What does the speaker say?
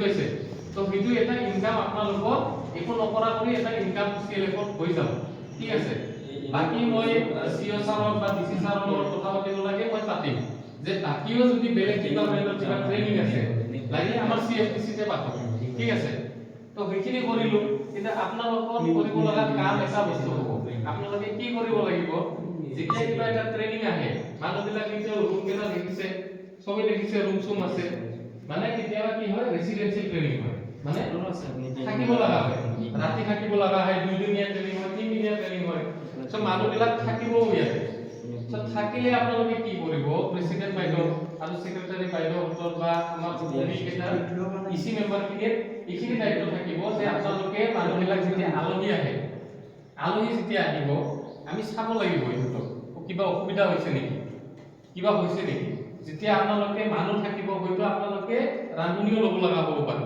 পাইছে তো সেইটো এটা ইনকাম আপোনালোকৰ একো নকৰা কৰি এটা ইনকাম চিএলএফত হৈ যাব ঠিক আছে বাকি মই সিও ছাৰক বা ডিসি ছাৰৰ লগত কথা পাতিব লাগে মই পাতিম যে বাকিও যদি বেলেগ ডিপাৰ্টমেণ্টৰ কিবা ট্ৰেইনিং আছে লাগে আমাৰ সিএফটিসিতে পাতক ঠিক আছে তো সেইখিনি কৰিলো কিন্তু আপোনালোকৰ কৰিব লগা কাম এটা বস্তু হ'ব আপোনালোকে কি কৰিব লাগিব যেতিয়া কিবা এটা ট্ৰেইনিং আহে মানুহবিলাক কিন্তু ৰুম কেইটা দেখিছে সবে দেখিছে ৰুম চুম আছে মানে কেতিয়াবা কি হয় ৰেসিডেন্সিয়েল ট্ৰেইনিং হয় মানে থাকিব লগা হয় ৰাতি থাকিব লগা হয় দুইদিনীয়া ট্ৰেইনিং হয় তিনিদিনীয়া ট্ৰেইনিং হয় সো মানুহবিলাক থাকিবও ইয়াতে সো থাকিলে আপোনালোকে কি কৰিব প্ৰেসিডেন্ট বাইদেউ আৰু সেক্ৰেটাৰী বাইদেউহঁতৰ বা আমাৰ ভূমি কেইটাৰ ইসি মেম্বাৰ খিনিৰ এইখিনি দায়িত্ব থাকিব যে আপোনালোকে মানুহবিলাক যেতিয়া আলহী আহে আলহী যেতিয়া আহিব আমি চাব লাগিব ইহঁতক কিবা অসুবিধা হৈছে নেকি কিবা হৈছে নেকি যেতিয়া আপোনালোকে মানুহ থাকিব হয়তো আপোনালোকে ৰান্ধনিও ল'ব লগা হ'ব পাৰে